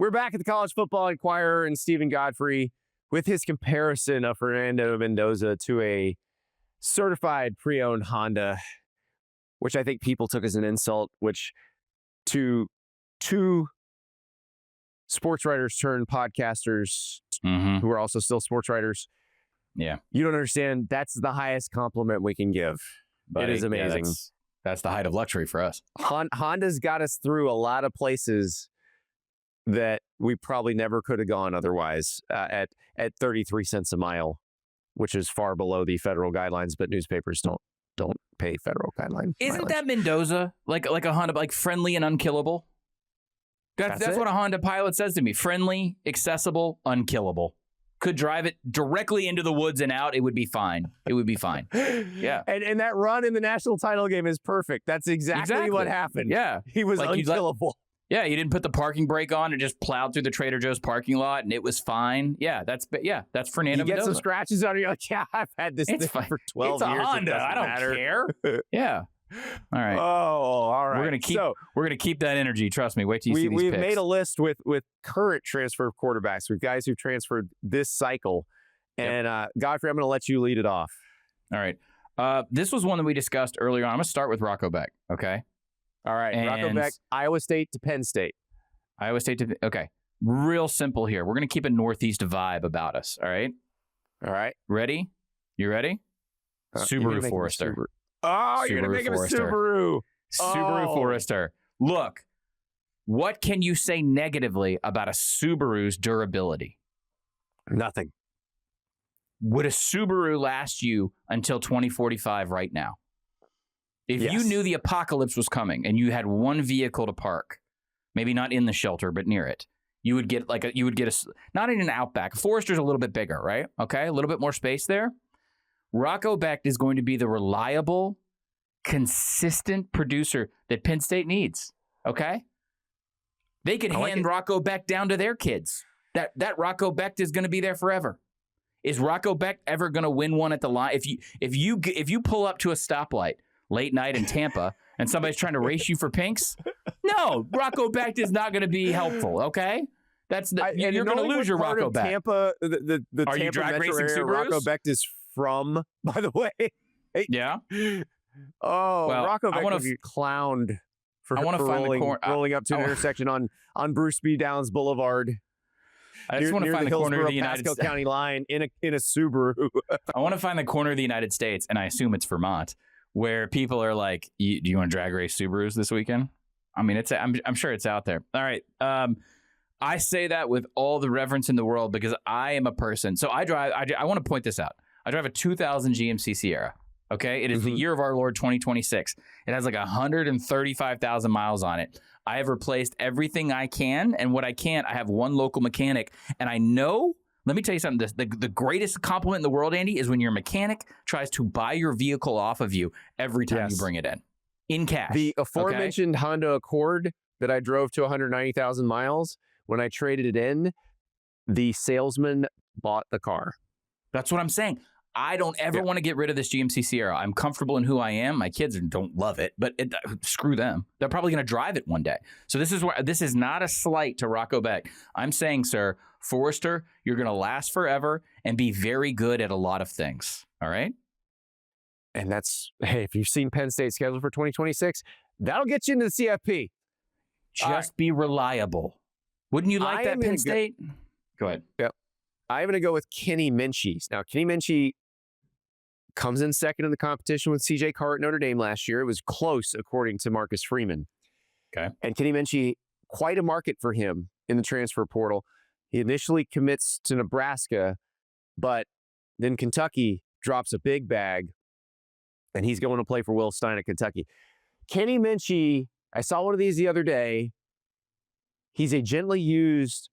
We're back at the College Football Enquirer and Steven Godfrey with his comparison of Fernando Mendoza to a certified pre-owned Honda, which I think people took as an insult, which to two sports writers turned podcasters who are also still sports writers. Yeah. You don't understand. That's the highest compliment we can give. But it is amazing. Yeah, that's the height of luxury for us. Honda's got us through a lot of places that we probably never could have gone otherwise at 33 cents a mile, which is far below the federal guidelines, but newspapers don't pay federal guidelines. Isn't that Mendoza like a Honda, like friendly and unkillable? That's what a Honda Pilot says to me. Friendly, accessible, unkillable. Could drive it directly into the woods and out. It would be fine. It would be fine. Yeah. And that run in the national title game is perfect. That's exactly what happened. Yeah. He was like unkillable. Yeah, you didn't put the parking brake on and just plowed through the Trader Joe's parking lot, and it was fine. Yeah, that's Fernando Mendoza. You get some scratches on it, you're like, yeah, I've had this thing for 12 years. It's a Honda. I don't care. Yeah. All right. Oh, all right. We're gonna keep that energy. Trust me. Wait till you see these We've picks. made a list with current transfer quarterbacks, with guys who transferred this cycle. And Godfrey, I'm going to let you lead it off. All right. This was one that we discussed earlier on. I'm going to start with Rocco Becht. Okay. All right. Rocco Becht, Iowa State to Penn State. Okay. Real simple here. We're going to keep a Northeast vibe about us. All right. All right. Ready? You ready? Subaru Forester. Oh, you're going to make him a Subaru. Subaru Forester. Look, what can you say negatively about a Subaru's durability? Nothing. Would a Subaru last you until 2045 right now? If you knew the apocalypse was coming and you had one vehicle to park, maybe not in the shelter, but near it, you would get not in an Outback. Forester's a little bit bigger, right? Okay, a little bit more space there. Rocco Becht is going to be the reliable, consistent producer that Penn State needs. Okay? They could hand Rocco Becht down to their kids. That Rocco Becht is going to be there forever. Is Rocco Becht ever going to win one at the line? If you pull up to a stoplight late night in Tampa and somebody's trying to race you for pinks, no, Rocco Becht is not going to be helpful. Okay, you're going to lose your Rocco Becht. Tampa, the Are Tampa you drag metro racing area Subarus? Rocco Becht is from, by the way. Yeah. Oh, well, Rocco Becht would be clowned for rolling up to an intersection on Bruce B. Downs Boulevard. I just want to find the corner of the United States. Pasco County line in a Subaru. I want to find the corner of the United States, and I assume it's Vermont, where people are like, "Do you want to drag race Subarus this weekend?" I mean, I'm sure it's out there. All right. I say that with all the reverence in the world because I am a person. So I want to point this out. I drive a 2000 GMC Sierra. Okay, it is the year of our Lord 2026. It has like 135,000 miles on it. I have replaced everything I can, and what I can't, I have one local mechanic. And I know, let me tell you something, the greatest compliment in the world, Andy, is when your mechanic tries to buy your vehicle off of you every time you bring it in cash. The aforementioned Honda Accord that I drove to 190,000 miles, when I traded it in, the salesman bought the car. That's what I'm saying. I don't ever want to get rid of this GMC Sierra. I'm comfortable in who I am. My kids don't love it, but screw them. They're probably going to drive it one day. So this is not a slight to Rocco Becht. I'm saying, sir, Forester, you're going to last forever and be very good at a lot of things. All right? And if you've seen Penn State's schedule for 2026, that'll get you into the CFP. Just be reliable. Wouldn't you like that, Penn State? Go ahead. Yep. I'm going to go with Kenny Minchey. Now, Kenny Minchey comes in second in the competition with C.J. Carr at Notre Dame last year. It was close, according to Marcus Freeman. Okay. And Kenny Minchey, quite a market for him in the transfer portal. He initially commits to Nebraska, but then Kentucky drops a big bag, and he's going to play for Will Stein at Kentucky. Kenny Minchey, I saw one of these the other day. He's a gently used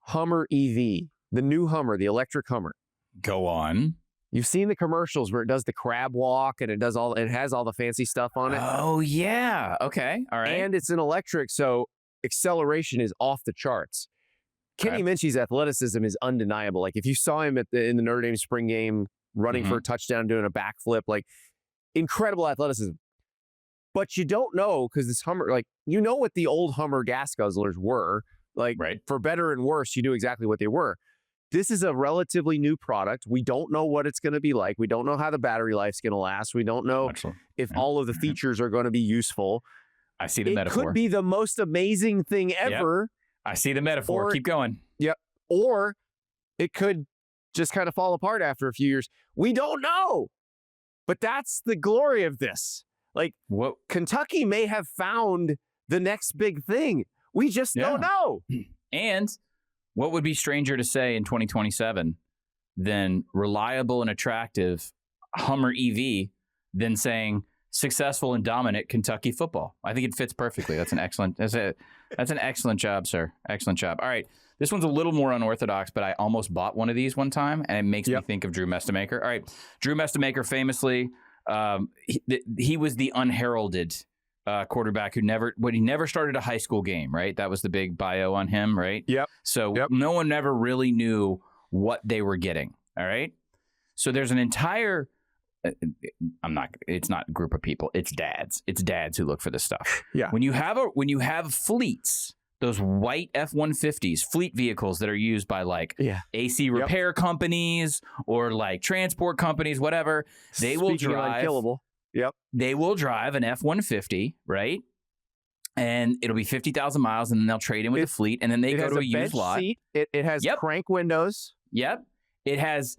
Hummer EV, the new Hummer, the electric Hummer. Go on. You've seen the commercials where it does the crab walk and it has all the fancy stuff on it. Oh, yeah. Okay. All right. And it's an electric, so acceleration is off the charts. Kenny Minchey's athleticism is undeniable. Like, if you saw him in the Notre Dame spring game running for a touchdown, doing a backflip, like, incredible athleticism. But you don't know, because this Hummer, like, you know what the old Hummer gas guzzlers were. Like, right. for better and worse, you knew exactly what they were. This is a relatively new product. We don't know what it's going to be like. We don't know how the battery life's going to last. We don't know if all of the features are going to be useful. I see the metaphor. It could be the most amazing thing ever. Yep. I see the metaphor. Keep going. Yep. Or it could just kind of fall apart after a few years. We don't know. But that's the glory of this. Like, Kentucky may have found the next big thing. We just don't know. And what would be stranger to say in 2027 than reliable and attractive Hummer EV than saying successful and dominant Kentucky football? I think it fits perfectly. That's an excellent job, sir. Excellent job. All right. This one's a little more unorthodox, but I almost bought one of these one time, and it makes me think of Drew Mestemaker. All right. Drew Mestemaker famously, he was the unheralded quarterback who never started a high school game, right? That was the big bio on him, right? Yep. So no one ever really knew what they were getting, all right? So there's an entire, it's not a group of people, it's dads. It's dads who look for this stuff. Yeah. When you have fleets, those white F-150s, fleet vehicles that are used by like AC repair companies or like transport companies, whatever, they will drive. Unkillable. Yep. They will drive an F-150, right? And it'll be 50,000 miles, and then they'll trade in with the fleet, and then they go to a used lot. Seat. It has crank windows. Yep. It has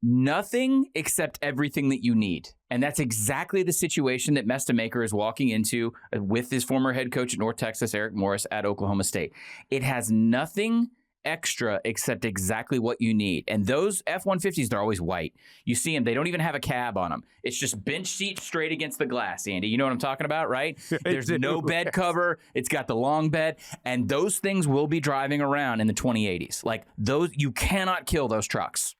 nothing except everything that you need. And that's exactly the situation that Mestemaker is walking into with his former head coach at North Texas, Eric Morris, at Oklahoma State. It has nothing extra except exactly what you need. And those F-150s, they're always white. You see them, they don't even have a cab on them. It's just bench seat straight against the glass, Andy. You know what I'm talking about, right? There's no bed cover. It's got the long bed. And those things will be driving around in the 2080s. Like those, you cannot kill those trucks.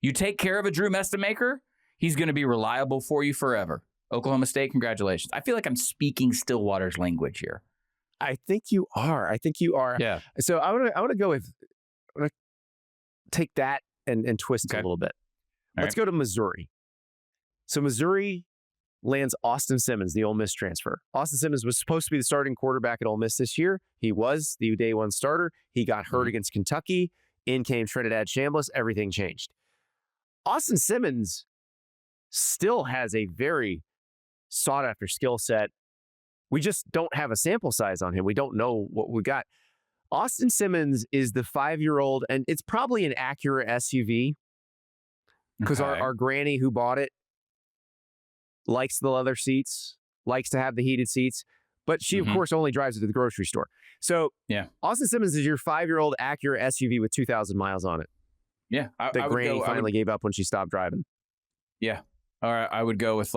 You take care of a Drew Mestemaker, he's going to be reliable for you forever. Oklahoma State, congratulations. I feel like I'm speaking Stillwater's language here. I think you are. Yeah. So I want to go with, I'm going to take that and twist it a little bit. Let's go to Missouri. So Missouri lands Austin Simmons, the Ole Miss transfer. Austin Simmons was supposed to be the starting quarterback at Ole Miss this year. He was the day one starter. He got hurt against Kentucky. In came Trinidad Chambliss. Everything changed. Austin Simmons still has a very sought-after skill set. We just don't have a sample size on him. We don't know what we got. Austin Simmons is the 5-year-old, and it's probably an Acura SUV because our granny who bought it likes the leather seats, likes to have the heated seats, but she, of course, only drives it to the grocery store. So Austin Simmons is your 5-year-old Acura SUV with 2,000 miles on it. Yeah. Granny finally gave up when she stopped driving. Yeah. All right, I would go with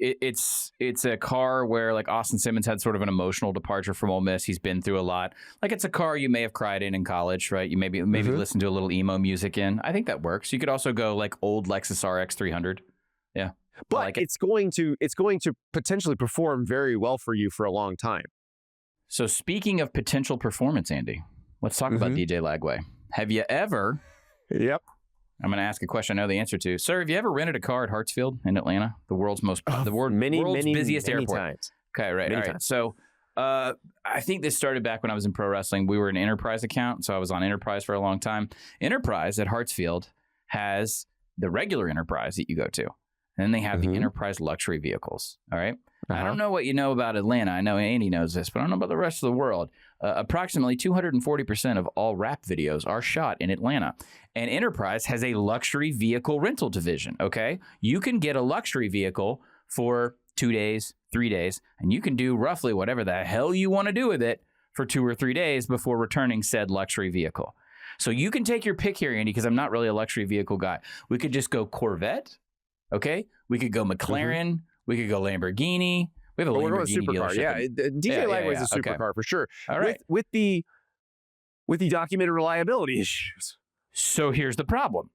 it's a car where like Austin Simmons had sort of an emotional departure from Ole Miss. He's been through a lot. Like it's a car you may have cried in college, right? You maybe listen to a little emo music in. I think that works. You could also go like old Lexus RX 300. Yeah, but it's going to potentially perform very well for you for a long time. So speaking of potential performance, Andy, let's talk about DJ Lagway. Have you ever? Yep. I'm going to ask a question I know the answer to. Sir, have you ever rented a car at Hartsfield in Atlanta, the world's busiest airport? Times. Okay, right. All right. So I think this started back when I was in pro wrestling. We were an Enterprise account, so I was on Enterprise for a long time. Enterprise at Hartsfield has the regular Enterprise that you go to. And then they have the Enterprise luxury vehicles. All right. I don't know what you know about Atlanta. I know Andy knows this, but I don't know about the rest of the world. Approximately 240% of all rap videos are shot in Atlanta. And Enterprise has a luxury vehicle rental division, okay? You can get a luxury vehicle for 2 days, 3 days, and you can do roughly whatever the hell you want to do with it for 2 or 3 days before returning said luxury vehicle. So you can take your pick here, Andy, because I'm not really a luxury vehicle guy. We could just go Corvette, okay? We could go McLaren. We could go Lamborghini. We have a Lamborghini dealership. Yeah, DJ Lagway is a supercar for sure. All right. With the documented reliability issues. So here's the problem.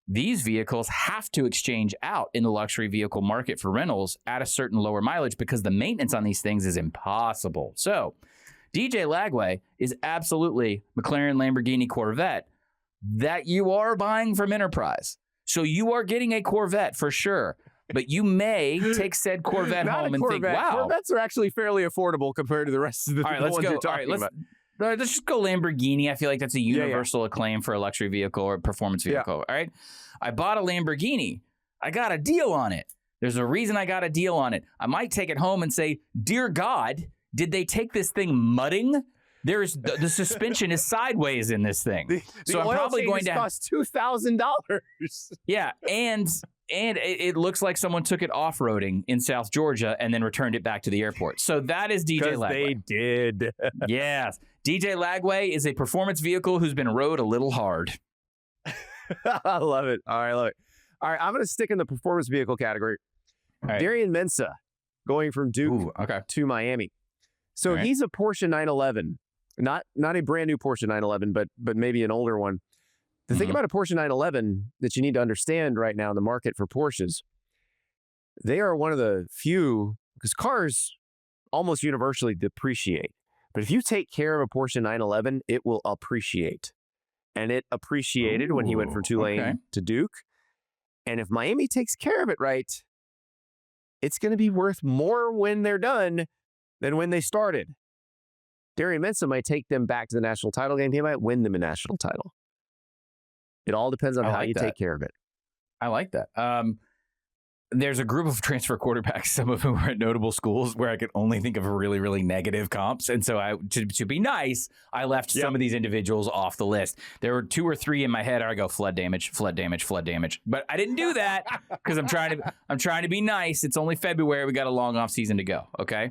These vehicles have to exchange out in the luxury vehicle market for rentals at a certain lower mileage because the maintenance on these things is impossible. So DJ Lagway is absolutely McLaren, Lamborghini, Corvette that you are buying from Enterprise. So you are getting a Corvette for sure. But you may take said Corvette home and think, wow. Corvettes are actually fairly affordable compared to the rest of the ones you're talking about. let's just go Lamborghini. I feel like that's a universal acclaim for a luxury vehicle or a performance vehicle. All right. I bought a Lamborghini. I got a deal on it. There's a reason I got a deal on it. I might take it home and say, dear God, did they take this thing mudding? There's the suspension is sideways in this thing. So I'm probably going to cost $2,000. Yeah, and it looks like someone took it off-roading in South Georgia and then returned it back to the airport. So that is DJ Lagway. They did. Yes. DJ Lagway is a performance vehicle who's been rode a little hard. I love it. All right, I love it. All right, I'm going to stick in the performance vehicle category. Right. Darian Mensah going from Duke to Miami. So he's a Porsche 911. Not a brand new Porsche 911, but maybe an older one. The thing about a Porsche 911 that you need to understand right now in the market for Porsches, they are one of the few, because cars almost universally depreciate. But if you take care of a Porsche 911, it will appreciate. And it appreciated when he went from Tulane to Duke. And if Miami takes care of it right, it's going to be worth more when they're done than when they started. Darian Mensah might take them back to the national title game. He might win them a national title. It all depends on how you take care of it. I like that. There's a group of transfer quarterbacks, some of whom are at notable schools, where I could only think of really, really negative comps. And so to be nice, I left some of these individuals off the list. There were 2 or 3 in my head. I go flood damage, flood damage, flood damage. But I didn't do that because I'm trying to be nice. It's only February. We got a long off season to go. Okay.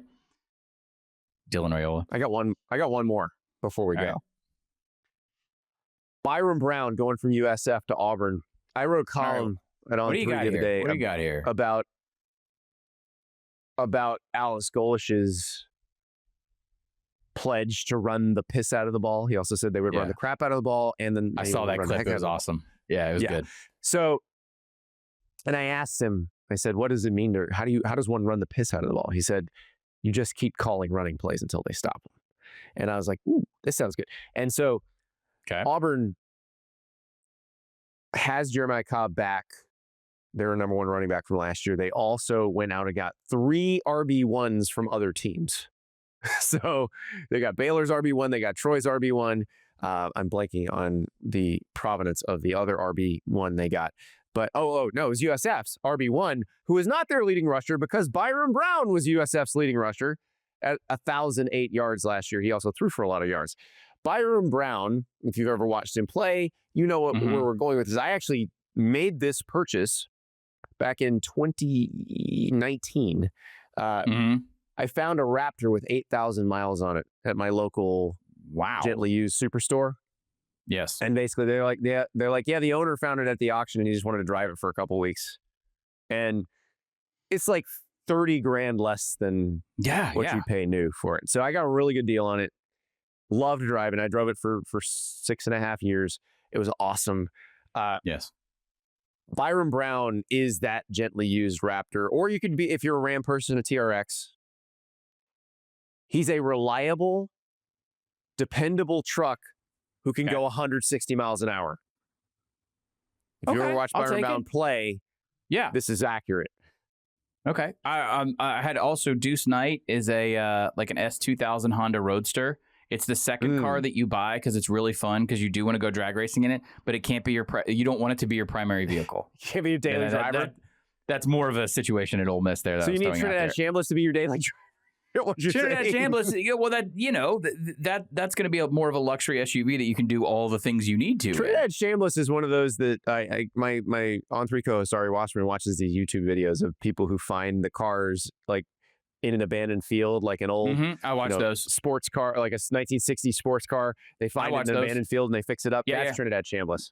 Dylan Raiola. I got one more before we go. Right. Byrum Brown going from USF to Auburn. I wrote a column at On 3 the other day. What do you got here? About Alice Golish's pledge to run the piss out of the ball. He also said they would run the crap out of the ball, and then I saw that clip. It was awesome. Yeah, it was good. So, and I asked him. I said, "What does it mean to how does one run the piss out of the ball?" He said, "You just keep calling running plays until they stop them." And I was like, "Ooh, this sounds good." And so, Auburn has Jeremiah Cobb back. They're a number 1 running back from last year. They also went out and got 3 RB1s from other teams. So they got Baylor's RB1, they got Troy's RB1. I'm blanking on the provenance of the other RB1 they got. But, no, it was USF's RB1, who is not their leading rusher because Byrum Brown was USF's leading rusher at 1,008 yards last year. He also threw for a lot of yards. Byrum Brown, if you've ever watched him play, you know where we're going with this. I actually made this purchase back in 2019. I found a Raptor with 8,000 miles on it at my local gently used superstore. Yes. And basically they're like, the owner found it at the auction and he just wanted to drive it for a couple weeks. And it's like 30 grand less than what you pay new for it. So I got a really good deal on it. Loved driving. I drove it for 6.5 years. It was awesome. Yes. Byrum Brown is that gently used Raptor, or you could be, if you're a Ram person, a TRX. He's a reliable, dependable truck who can go 160 miles an hour. If you ever watch Byrum Brown play, this is accurate. Okay. I had also Deuce Knight is a like an S2000 Honda Roadster. It's the second car that you buy because it's really fun because you do want to go drag racing in it, but it can't be you don't want it to be your primary vehicle. Can't be your daily driver. That's more of a situation at Ole Miss there. So you need Trinidad Chambliss to be your daily driver. Trinidad Chambliss, that's going to be more of a luxury SUV that you can do all the things you need to. Trinidad Chambliss is one of those that my On 3 co-host Ari Wasserman watches these YouTube videos of people who find the cars like in an abandoned field, like an old I watch those sports car, like a 1960s sports car. They find it in an abandoned field and they fix it up. That's Trinidad Chambliss.